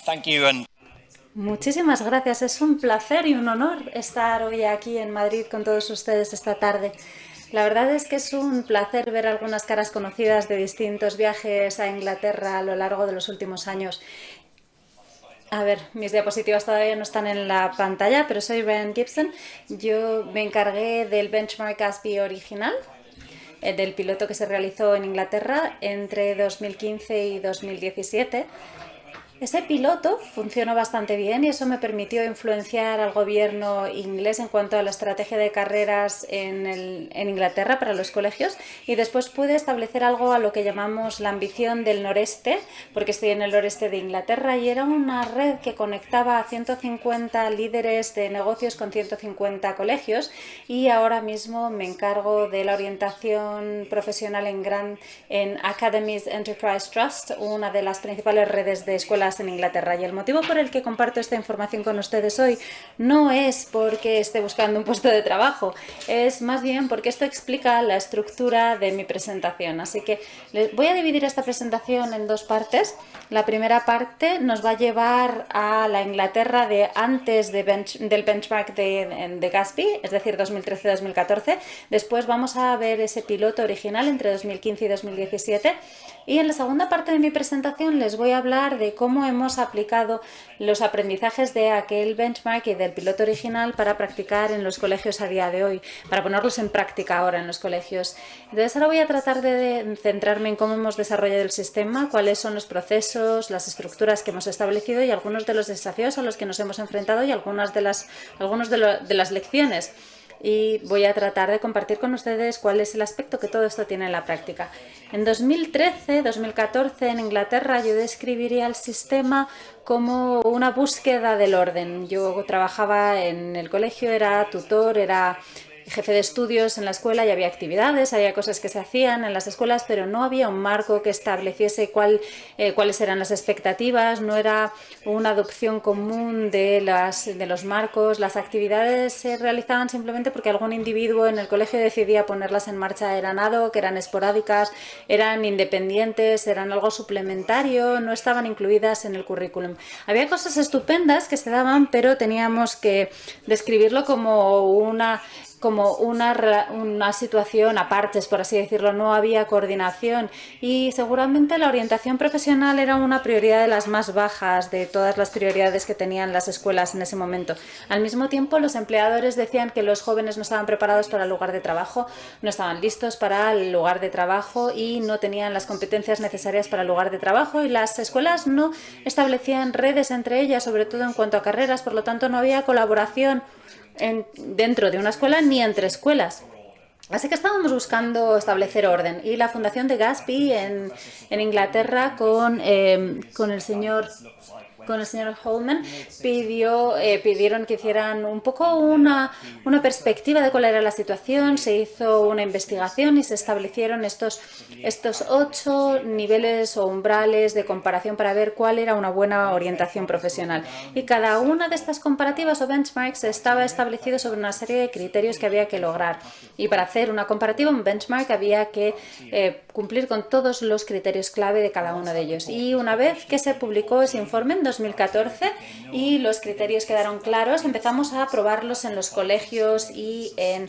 Thank you and Muchísimas gracias. Es un placer y un honor estar hoy aquí en Madrid con todos ustedes esta tarde. La verdad es que es un placer ver algunas caras conocidas de distintos viajes a Inglaterra a lo largo de los últimos años. A ver, mis diapositivas todavía no están en la pantalla, pero soy Ryan Gibson. Yo me encargué del Benchmark Gatsby original, del piloto que se realizó en Inglaterra entre 2015 y 2017. Ese piloto funcionó bastante bien y eso me permitió influenciar al gobierno inglés en cuanto a la estrategia de carreras en Inglaterra para los colegios, y después pude establecer algo a lo que llamamos la ambición del noreste, porque estoy en el noreste de Inglaterra, y era una red que conectaba a 150 líderes de negocios con 150 colegios, y ahora mismo me encargo de la orientación profesional en Academies Enterprise Trust, una de las principales redes de escuelas en Inglaterra. Y el motivo por el que comparto esta información con ustedes hoy no es porque esté buscando un puesto de trabajo, es más bien porque esto explica la estructura de mi presentación. Así que voy a dividir esta presentación en dos partes. La primera parte nos va a llevar a la Inglaterra de antes del benchmark de Gatsby, es decir, 2013-2014. Después vamos a ver ese piloto original entre 2015 y 2017. Y en la segunda parte de mi presentación les voy a hablar de cómo hemos aplicado los aprendizajes de aquel benchmark y del piloto original para practicar en los colegios a día de hoy, para ponerlos en práctica ahora en los colegios. Entonces ahora voy a tratar de centrarme en cómo hemos desarrollado el sistema, cuáles son los procesos, las estructuras que hemos establecido y algunos de los desafíos a los que nos hemos enfrentado y algunas de las lecciones. Y voy a tratar de compartir con ustedes cuál es el aspecto que todo esto tiene en la práctica. En 2013-2014 en Inglaterra yo describiría el sistema como una búsqueda del orden. Yo trabajaba en el colegio, era tutor, era jefe de estudios en la escuela y había actividades, había cosas que se hacían en las escuelas, pero no había un marco que estableciese cuáles eran las expectativas, no era una adopción común de los marcos. Las actividades se realizaban simplemente porque algún individuo en el colegio decidía ponerlas en marcha, eran ad hoc, eran esporádicas, eran independientes, eran algo suplementario, no estaban incluidas en el currículum. Había cosas estupendas que se daban, pero teníamos que describirlo como una situación aparte, por así decirlo. No había coordinación y seguramente la orientación profesional era una prioridad de las más bajas de todas las prioridades que tenían las escuelas en ese momento. Al mismo tiempo, los empleadores decían que los jóvenes no estaban preparados para el lugar de trabajo, no estaban listos para el lugar de trabajo y no tenían las competencias necesarias para el lugar de trabajo, y las escuelas no establecían redes entre ellas, sobre todo en cuanto a carreras. Por lo tanto, no había colaboración dentro de una escuela ni entre escuelas. Así que estábamos buscando establecer orden, y la fundación de Gatsby en Inglaterra con el señor Holman pidieron que hicieran un poco una perspectiva de cuál era la situación. Se hizo una investigación y se establecieron estos 8 niveles o umbrales de comparación para ver cuál era una buena orientación profesional, y cada una de estas comparativas o benchmarks estaba establecido sobre una serie de criterios que había que lograr, y para hacer una comparativa, un benchmark, había que cumplir con todos los criterios clave de cada uno de ellos. Y una vez que se publicó ese informe en 2014 y los criterios quedaron claros, empezamos a probarlos en los colegios y en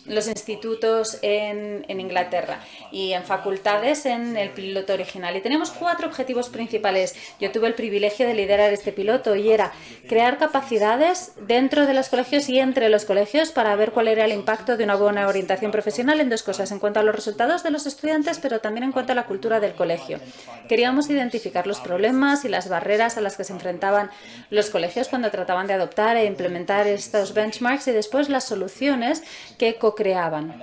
los institutos en Inglaterra y en facultades en el piloto original. Y tenemos 4 objetivos principales. Yo tuve el privilegio de liderar este piloto, y era crear capacidades dentro de los colegios y entre los colegios para ver cuál era el impacto de una buena orientación profesional en 2 cosas: en cuanto a los resultados de los estudiantes, pero también en cuanto a la cultura del colegio. Queríamos identificar los problemas y las barreras a las que se enfrentaban los colegios cuando trataban de adoptar e implementar estos benchmarks, y después las soluciones que co-creaban.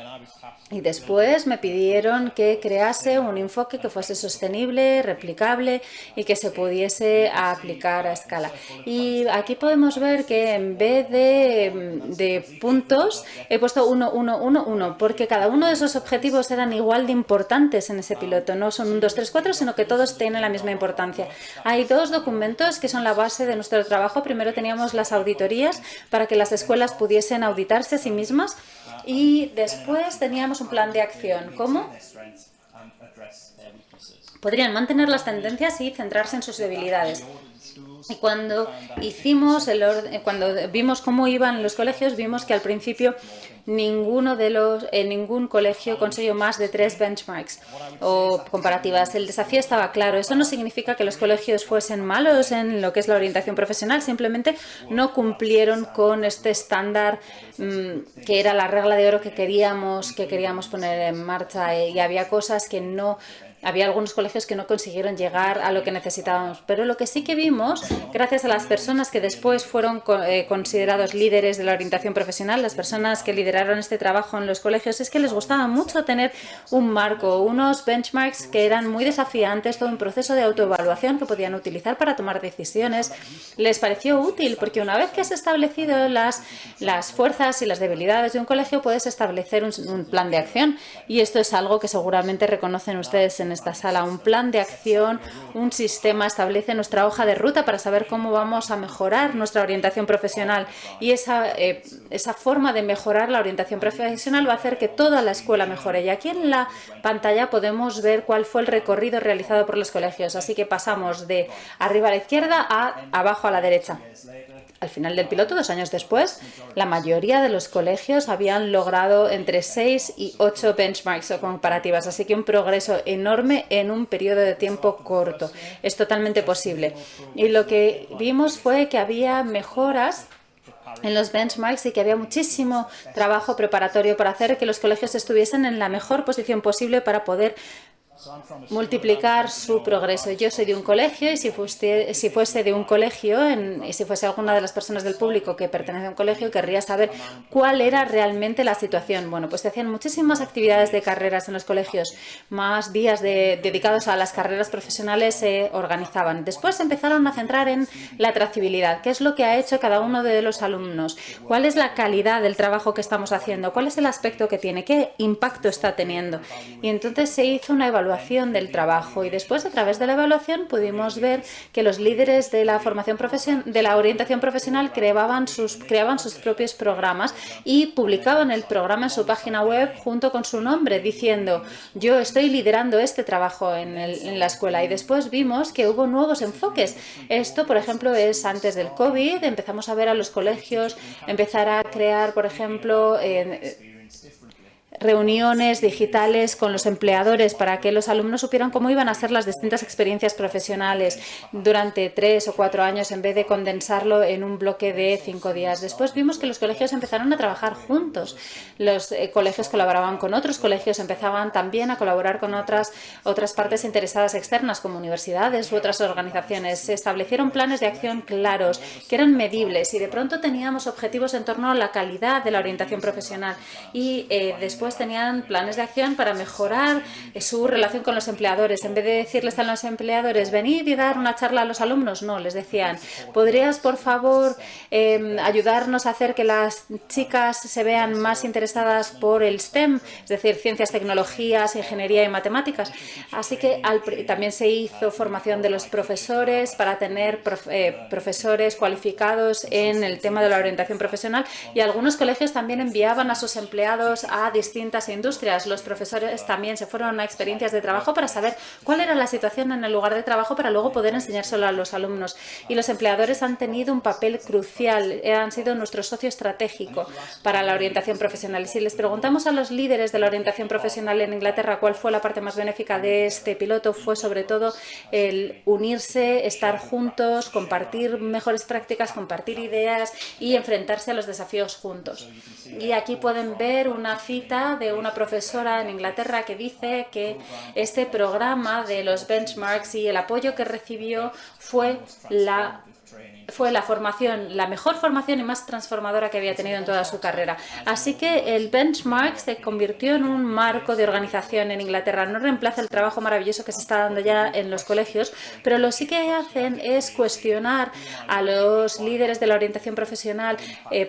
Y después me pidieron que crease un enfoque que fuese sostenible, replicable y que se pudiese aplicar a escala. Y aquí podemos ver que en vez de puntos he puesto 1, 1, 1, 1, porque cada uno de esos objetivos eran igual de importantes en ese piloto. No son 1, 2, 3, 4, sino que todos tienen la misma importancia. Hay 2 documentos que son la base de nuestro trabajo. Primero teníamos las auditorías para que las escuelas pudiesen auditarse a sí mismas, y después teníamos un plan de acción. ¿Cómo podrían mantener las tendencias y centrarse en sus debilidades? Y cuando cuando vimos cómo iban los colegios, vimos que al principio ningún colegio consiguió más de 3 benchmarks o comparativas. El desafío estaba claro. Eso no significa que los colegios fuesen malos en lo que es la orientación profesional, simplemente no cumplieron con este estándar que era la regla de oro que queríamos poner en marcha, y había cosas que no. Había algunos colegios que no consiguieron llegar a lo que necesitábamos, pero lo que sí que vimos, gracias a las personas que después fueron considerados líderes de la orientación profesional, las personas que lideraron este trabajo en los colegios, es que les gustaba mucho tener un marco, unos benchmarks que eran muy desafiantes, todo un proceso de autoevaluación que podían utilizar para tomar decisiones. Les pareció útil porque una vez que has establecido las fuerzas y las debilidades de un colegio, puedes establecer un plan de acción, y esto es algo que seguramente reconocen ustedes en esta sala. Un plan de acción, un sistema establece nuestra hoja de ruta para saber cómo vamos a mejorar nuestra orientación profesional, y esa forma de mejorar la orientación profesional va a hacer que toda la escuela mejore. Y aquí en la pantalla podemos ver cuál fue el recorrido realizado por los colegios. Así que pasamos de arriba a la izquierda a abajo a la derecha. Al final del piloto, 2 años después, la mayoría de los colegios habían logrado entre 6 y 8 benchmarks o comparativas, así que un progreso enorme en un periodo de tiempo corto. Es totalmente posible. Y lo que vimos fue que había mejoras en los benchmarks y que había muchísimo trabajo preparatorio para hacer que los colegios estuviesen en la mejor posición posible para poder multiplicar su progreso. Yo soy de un colegio, y si fuese de un colegio, y si fuese alguna de las personas del público que pertenece a un colegio, querría saber cuál era realmente la situación. Bueno, pues se hacían muchísimas actividades de carreras en los colegios, más días dedicados a las carreras profesionales se organizaban. Después se empezaron a centrar en la trazabilidad, qué es lo que ha hecho cada uno de los alumnos, cuál es la calidad del trabajo que estamos haciendo, cuál es el aspecto que tiene, qué impacto está teniendo. Y entonces se hizo una evaluación del trabajo, y después, a través de la evaluación, pudimos ver que los líderes de la orientación profesional creaban sus propios programas y publicaban el programa en su página web junto con su nombre, diciendo: yo estoy liderando este trabajo en la escuela. Y después vimos que hubo nuevos enfoques. Esto, por ejemplo, es antes del COVID. Empezamos a ver a los colegios empezar a crear, por ejemplo, reuniones digitales con los empleadores para que los alumnos supieran cómo iban a ser las distintas experiencias profesionales durante 3 o 4 años, en vez de condensarlo en un bloque de 5 días. Después vimos que los colegios empezaron a trabajar juntos. Los colegios colaboraban con otros colegios, empezaban también a colaborar con otras partes interesadas externas, como universidades u otras organizaciones. Se establecieron planes de acción claros, que eran medibles, y de pronto teníamos objetivos en torno a la calidad de la orientación profesional. Y después tenían planes de acción para mejorar su relación con los empleadores. En vez de decirles a los empleadores: venid y dar una charla a los alumnos, no, les decían: ¿podrías, por favor, ayudarnos a hacer que las chicas se vean más interesadas por el STEM, es decir, ciencias, tecnologías, ingeniería y matemáticas? Así que también se hizo formación de los profesores para tener profesores cualificados en el tema de la orientación profesional, y algunos colegios también enviaban a sus empleados a distintas industrias. Los profesores también se fueron a experiencias de trabajo para saber cuál era la situación en el lugar de trabajo, para luego poder enseñárselo a los alumnos. Y los empleadores han tenido un papel crucial, han sido nuestro socio estratégico para la orientación profesional. Y si les preguntamos a los líderes de la orientación profesional en Inglaterra cuál fue la parte más benéfica de este piloto, fue sobre todo el unirse, estar juntos, compartir mejores prácticas, compartir ideas y enfrentarse a los desafíos juntos. Y aquí pueden ver una cita de una profesora en Inglaterra que dice que este programa de los benchmarks y el apoyo que recibió fue la formación, la mejor formación y más transformadora que había tenido en toda su carrera. Así que el benchmark se convirtió en un marco de organización en Inglaterra. No reemplaza el trabajo maravilloso que se está dando ya en los colegios, pero lo sí que hacen es cuestionar a los líderes de la orientación profesional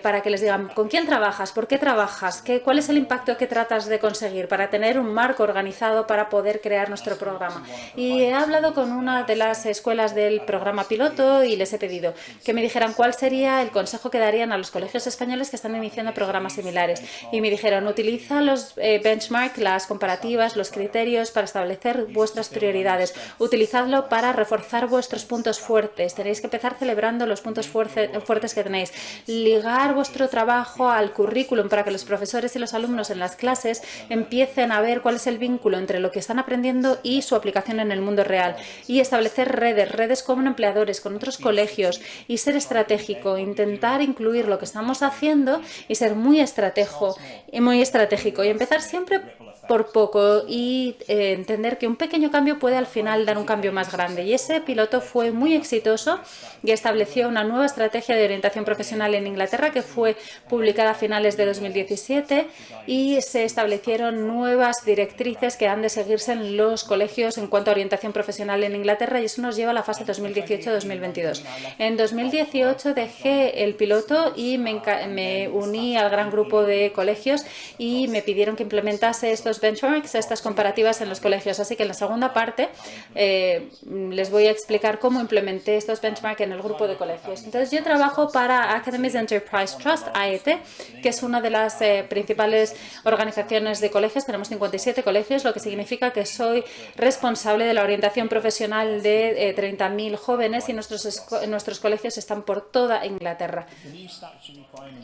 para que les digan: ¿con quién trabajas? ¿Por qué trabajas? ¿Cuál es el impacto que tratas de conseguir? Para tener un marco organizado para poder crear nuestro programa. Y he hablado con una de las escuelas del programa piloto y les he pedido: que me dijeran cuál sería el consejo que darían a los colegios españoles que están iniciando programas similares. Y me dijeron, utiliza los benchmark, las comparativas, los criterios para establecer vuestras prioridades. Utilizadlo para reforzar vuestros puntos fuertes. Tenéis que empezar celebrando los puntos fuertes que tenéis. Ligar vuestro trabajo al currículum para que los profesores y los alumnos en las clases empiecen a ver cuál es el vínculo entre lo que están aprendiendo y su aplicación en el mundo real. Y establecer redes con empleadores, con otros colegios y ser estratégico, intentar incluir lo que estamos haciendo y ser muy estratégico y empezar siempre por poco y entender que un pequeño cambio puede al final dar un cambio más grande. Y ese piloto fue muy exitoso y estableció una nueva estrategia de orientación profesional en Inglaterra que fue publicada a finales de 2017 y se establecieron nuevas directrices que han de seguirse en los colegios en cuanto a orientación profesional en Inglaterra, y eso nos lleva a la fase 2018-2022. En 2018 dejé el piloto y me uní al gran grupo de colegios y me pidieron que implementase estos benchmarks, estas comparativas en los colegios. Así que en la segunda parte les voy a explicar cómo implementé estos benchmarks en el grupo de colegios. Entonces, yo trabajo para Academies Enterprise Trust, AET, que es una de las principales organizaciones de colegios. Tenemos 57 colegios, lo que significa que soy responsable de la orientación profesional de 30.000 jóvenes y nuestros colegios están por toda Inglaterra.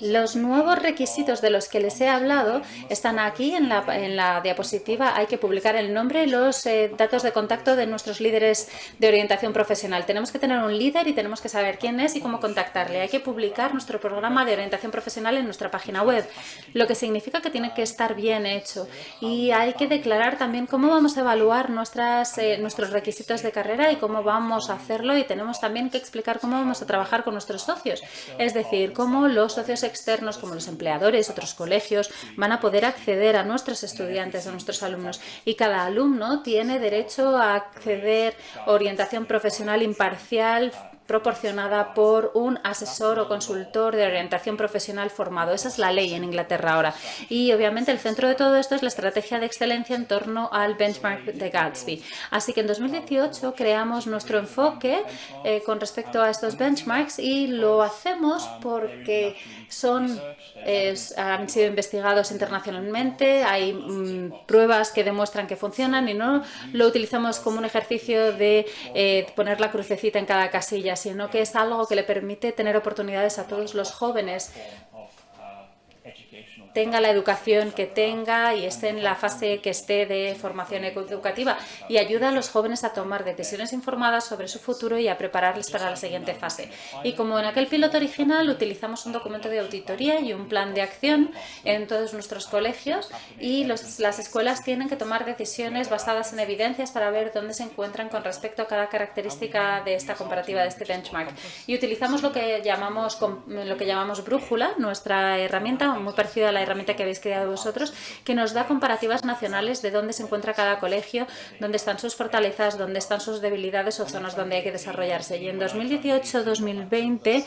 Los nuevos requisitos de los que les he hablado están aquí en la diapositiva. Hay que publicar el nombre y los datos de contacto de nuestros líderes de orientación profesional. Tenemos que tener un líder y tenemos que saber quién es y cómo contactarle. Hay que publicar nuestro programa de orientación profesional en nuestra página web, lo que significa que tiene que estar bien hecho. Y hay que declarar también cómo vamos a evaluar nuestros requisitos de carrera y cómo vamos a hacerlo, y tenemos también que explicar cómo vamos a trabajar con nuestros socios, es decir, cómo los socios externos, como los empleadores, otros colegios, van a poder acceder a nuestros estudiantes, a nuestros alumnos, y cada alumno tiene derecho a acceder a orientación profesional imparcial proporcionada por un asesor o consultor de orientación profesional formado. Esa es la ley en Inglaterra ahora. Y obviamente el centro de todo esto es la estrategia de excelencia en torno al benchmark de Gatsby. Así que en 2018 creamos nuestro enfoque con respecto a estos benchmarks, y lo hacemos porque han sido investigados internacionalmente, hay pruebas que demuestran que funcionan, y no lo utilizamos como un ejercicio de poner la crucecita en cada casilla, sino que es algo que le permite tener oportunidades a todos los jóvenes, tenga la educación que tenga y esté en la fase que esté de formación educativa, y ayuda a los jóvenes a tomar decisiones informadas sobre su futuro y a prepararles para la siguiente fase. Y como en aquel piloto original, utilizamos un documento de auditoría y un plan de acción en todos nuestros colegios, y las escuelas tienen que tomar decisiones basadas en evidencias para ver dónde se encuentran con respecto a cada característica de esta comparativa, de este benchmark. Y utilizamos lo que llamamos brújula, nuestra herramienta muy parecida a la herramienta que habéis creado vosotros, que nos da comparativas nacionales de dónde se encuentra cada colegio, dónde están sus fortalezas, dónde están sus debilidades o zonas donde hay que desarrollarse. Y en 2018-2020,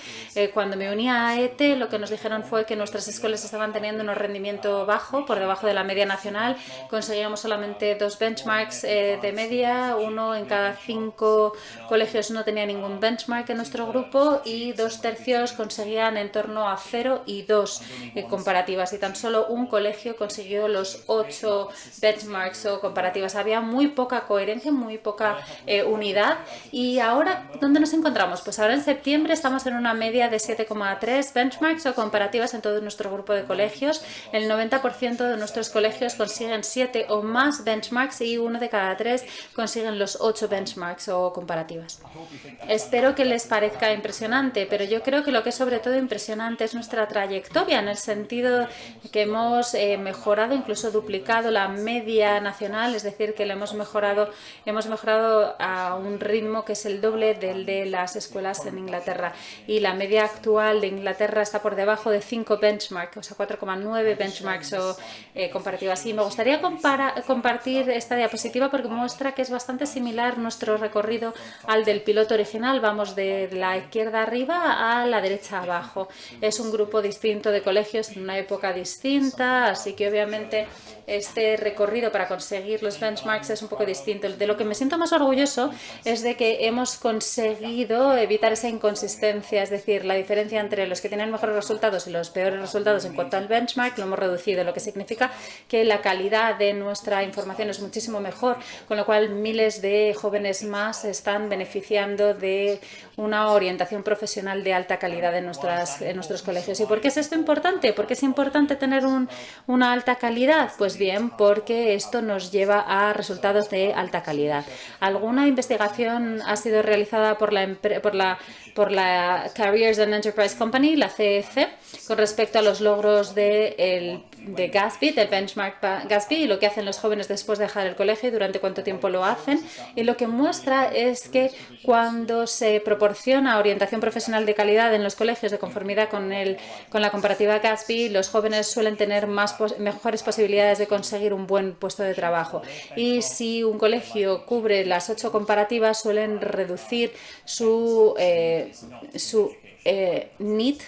cuando me uní a AET, lo que nos dijeron fue que nuestras escuelas estaban teniendo un rendimiento bajo, por debajo de la media nacional. Conseguíamos solamente 2 benchmarks de media, 1 en cada 5 colegios no tenía ningún benchmark en nuestro grupo, y 2/3 conseguían en torno a 0 y 2 comparativas, y tan solo un colegio consiguió los 8 benchmarks o comparativas. Había muy poca coherencia, muy poca unidad. Y ahora, ¿dónde nos encontramos? Pues ahora en septiembre estamos en una media de 7,3 benchmarks o comparativas en todo nuestro grupo de colegios. El 90% de nuestros colegios consiguen 7 o más benchmarks, y 1 de cada 3 consiguen los 8 benchmarks o comparativas. Espero que les parezca impresionante, pero yo creo que lo que es sobre todo impresionante es nuestra trayectoria, en el sentido que hemos mejorado, incluso duplicado la media nacional, es decir, que lo hemos mejorado a un ritmo que es el doble del de las escuelas en Inglaterra, y la media actual de Inglaterra está por debajo de 5 benchmarks, o sea, 4,9 benchmarks o comparativas. Y me gustaría compartir esta diapositiva porque muestra que es bastante similar nuestro recorrido al del piloto original. Vamos de la izquierda arriba a la derecha abajo. Es un grupo distinto de colegios en una época distinta, distinta, así que obviamente este recorrido para conseguir los benchmarks es un poco distinto. De lo que me siento más orgulloso es de que hemos conseguido evitar esa inconsistencia, es decir, la diferencia entre los que tienen mejores resultados y los peores resultados en cuanto al benchmark lo hemos reducido, lo que significa que la calidad de nuestra información es muchísimo mejor, con lo cual miles de jóvenes más se están beneficiando de una orientación profesional de alta calidad en nuestros colegios. ¿Y por qué es esto importante? ¿Por qué es importante tener una alta calidad? Pues bien, porque esto nos lleva a resultados de alta calidad. ¿Alguna investigación ha sido realizada por la Careers and Enterprise Company, la CEC, con respecto a los logros de Gatsby, del benchmark Gatsby, y lo que hacen los jóvenes después de dejar el colegio y durante cuánto tiempo lo hacen? Y lo que muestra es que cuando se proporciona orientación profesional de calidad en los colegios de conformidad con la comparativa Gatsby, los jóvenes suelen tener mejores posibilidades de conseguir un buen puesto de trabajo. Y si un colegio cubre las 8 comparativas, suelen reducir su NEET,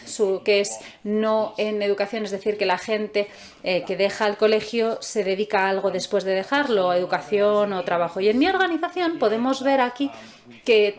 que es no en educación, es decir, que la gente que deja el colegio se dedica a algo después de dejarlo, educación o trabajo. Y en mi organización podemos ver aquí que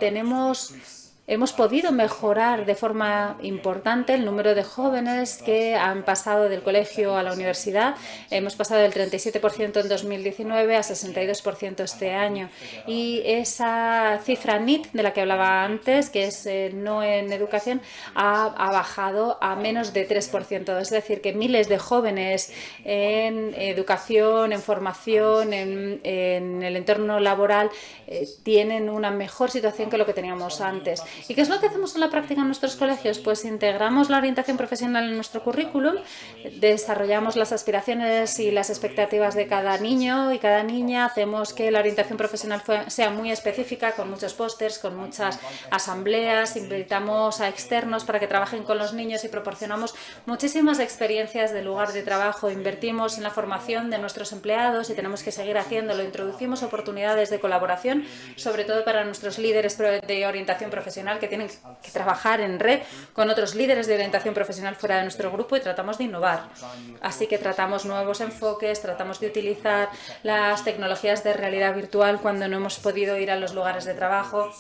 hemos podido mejorar de forma importante el número de jóvenes que han pasado del colegio a la universidad. Hemos pasado del 37% en 2019 a 62% este año. Y esa cifra NEET de la que hablaba antes, que es no en educación, ha bajado a menos de 3%. Es decir, que miles de jóvenes en educación, en formación, en el entorno laboral tienen una mejor situación que lo que teníamos antes. ¿Y qué es lo que hacemos en la práctica en nuestros colegios? Pues integramos la orientación profesional en nuestro currículum, desarrollamos las aspiraciones y las expectativas de cada niño y cada niña, hacemos que la orientación profesional sea muy específica, con muchos pósters, con muchas asambleas, invitamos a externos para que trabajen con los niños y proporcionamos muchísimas experiencias de lugar de trabajo, invertimos en la formación de nuestros empleados y tenemos que seguir haciéndolo, introducimos oportunidades de colaboración, sobre todo para nuestros líderes de orientación profesional que tienen que trabajar en red con otros líderes de orientación profesional fuera de nuestro grupo, y tratamos de innovar. Así que tratamos nuevos enfoques, tratamos de utilizar las tecnologías de realidad virtual cuando no hemos podido ir a los lugares de trabajo.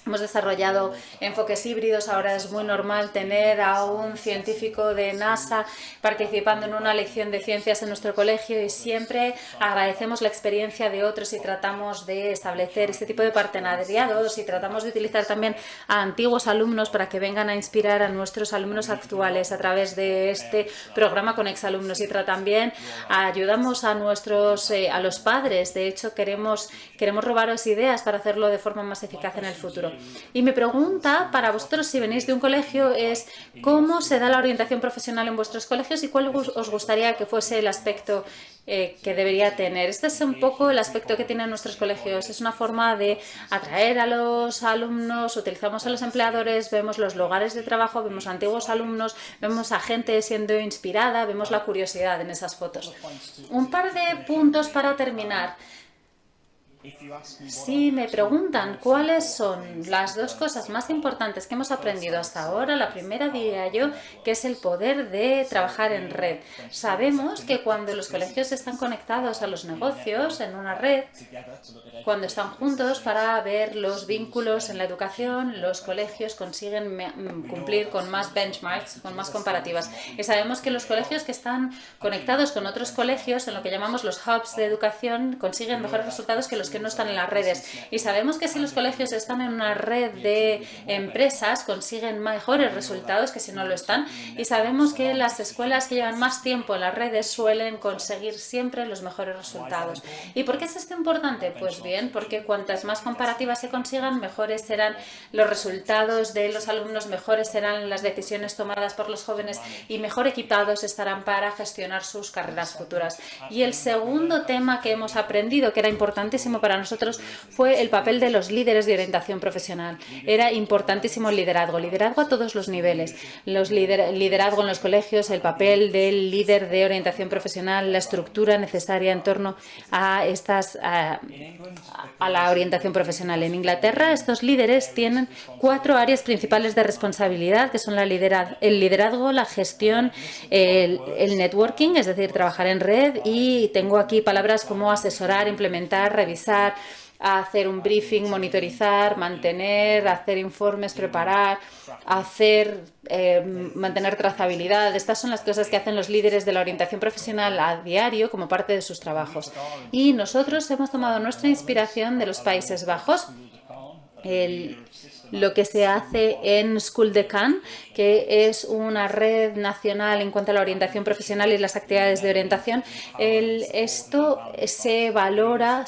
Hemos desarrollado enfoques híbridos. Ahora es muy normal tener a un científico de NASA participando en una lección de ciencias en nuestro colegio, y siempre agradecemos la experiencia de otros y tratamos de establecer este tipo de partenariados, y tratamos de utilizar también a antiguos alumnos para que vengan a inspirar a nuestros alumnos actuales a través de este programa con exalumnos. Y también ayudamos a los padres. De hecho, queremos robaros ideas para hacerlo de forma más eficaz en el futuro. Y mi pregunta para vosotros, si venís de un colegio, es ¿cómo se da la orientación profesional en vuestros colegios y cuál os gustaría que fuese el aspecto que debería tener? Este es un poco el aspecto que tienen nuestros colegios. Es una forma de atraer a los alumnos, utilizamos a los empleadores, vemos los lugares de trabajo, vemos a antiguos alumnos, vemos a gente siendo inspirada, vemos la curiosidad en esas fotos. Un par de puntos para terminar. Si me preguntan cuáles son las 2 cosas más importantes que hemos aprendido hasta ahora, la primera diría yo que es el poder de trabajar en red. Sabemos que cuando los colegios están conectados a los negocios en una red, cuando están juntos para ver los vínculos en la educación, los colegios consiguen cumplir con más benchmarks, con más comparativas. Y sabemos que los colegios que están conectados con otros colegios, en lo que llamamos los hubs de educación, consiguen mejores resultados que los que no están en las redes. Y sabemos que si los colegios están en una red de empresas, consiguen mejores resultados que si no lo están. Y sabemos que las escuelas que llevan más tiempo en las redes suelen conseguir siempre los mejores resultados. ¿Y por qué es esto importante? Pues bien, porque cuantas más comparativas se consigan, mejores serán los resultados de los alumnos, mejores serán las decisiones tomadas por los jóvenes y mejor equipados estarán para gestionar sus carreras futuras. Y el segundo tema que hemos aprendido, que era importantísimo importantísimo para nosotros fue el papel de los líderes de orientación profesional. Era importantísimo el liderazgo a todos los niveles. Liderazgo en los colegios, el papel del líder de orientación profesional, la estructura necesaria en torno a la orientación profesional. En Inglaterra, estos líderes tienen 4 áreas principales de responsabilidad, que son el liderazgo, la gestión, el networking, es decir, trabajar en red, y tengo aquí palabras como asesorar, implementar, revisar, hacer un briefing, monitorizar, mantener, hacer informes, preparar, mantener trazabilidad. Estas son las cosas que hacen los líderes de la orientación profesional a diario como parte de sus trabajos. Y nosotros hemos tomado nuestra inspiración de los Países Bajos, lo que se hace en School de Cannes, que es una red nacional en cuanto a la orientación profesional y las actividades de orientación. Esto se valora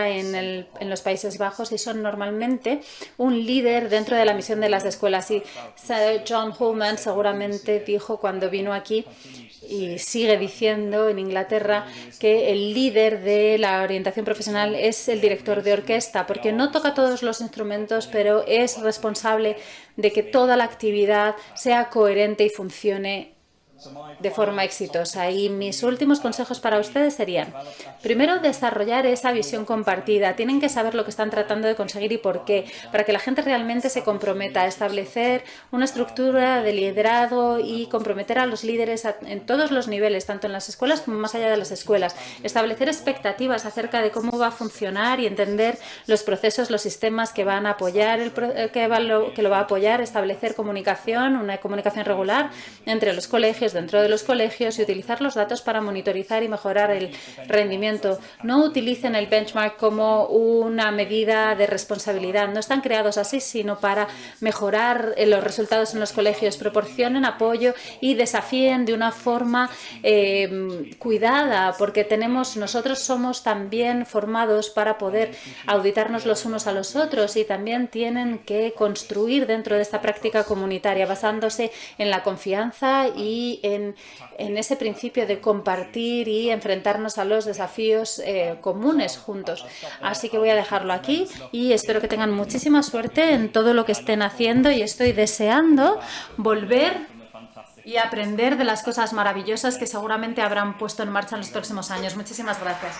en los Países Bajos y son normalmente un líder dentro de la misión de las escuelas. Y Sir John Hullman seguramente dijo cuando vino aquí, y sigue diciendo en Inglaterra, que el líder de la orientación profesional es el director de orquesta, porque no toca todos los instrumentos, pero es responsable de que toda la actividad sea coherente y funcione de forma exitosa. Y mis últimos consejos para ustedes serían: primero, desarrollar esa visión compartida. Tienen que saber lo que están tratando de conseguir y por qué, para que la gente realmente se comprometa a establecer una estructura de liderazgo y comprometer a los líderes en todos los niveles, tanto en las escuelas como más allá de las escuelas. Establecer expectativas acerca de cómo va a funcionar y entender los procesos, los sistemas que van a apoyar, que lo va a apoyar. Establecer comunicación, una comunicación regular entre los colegios, dentro de los colegios, y utilizar los datos para monitorizar y mejorar el rendimiento. No utilicen el benchmark como una medida de responsabilidad. No están creados así, sino para mejorar los resultados en los colegios. Proporcionen apoyo y desafíen de una forma cuidada, porque nosotros somos también formados para poder auditarnos los unos a los otros, y también tienen que construir dentro de esta práctica comunitaria basándose en la confianza y en ese principio de compartir y enfrentarnos a los desafíos comunes juntos. Así que voy a dejarlo aquí y espero que tengan muchísima suerte en todo lo que estén haciendo, y estoy deseando volver y aprender de las cosas maravillosas que seguramente habrán puesto en marcha en los próximos años. Muchísimas gracias.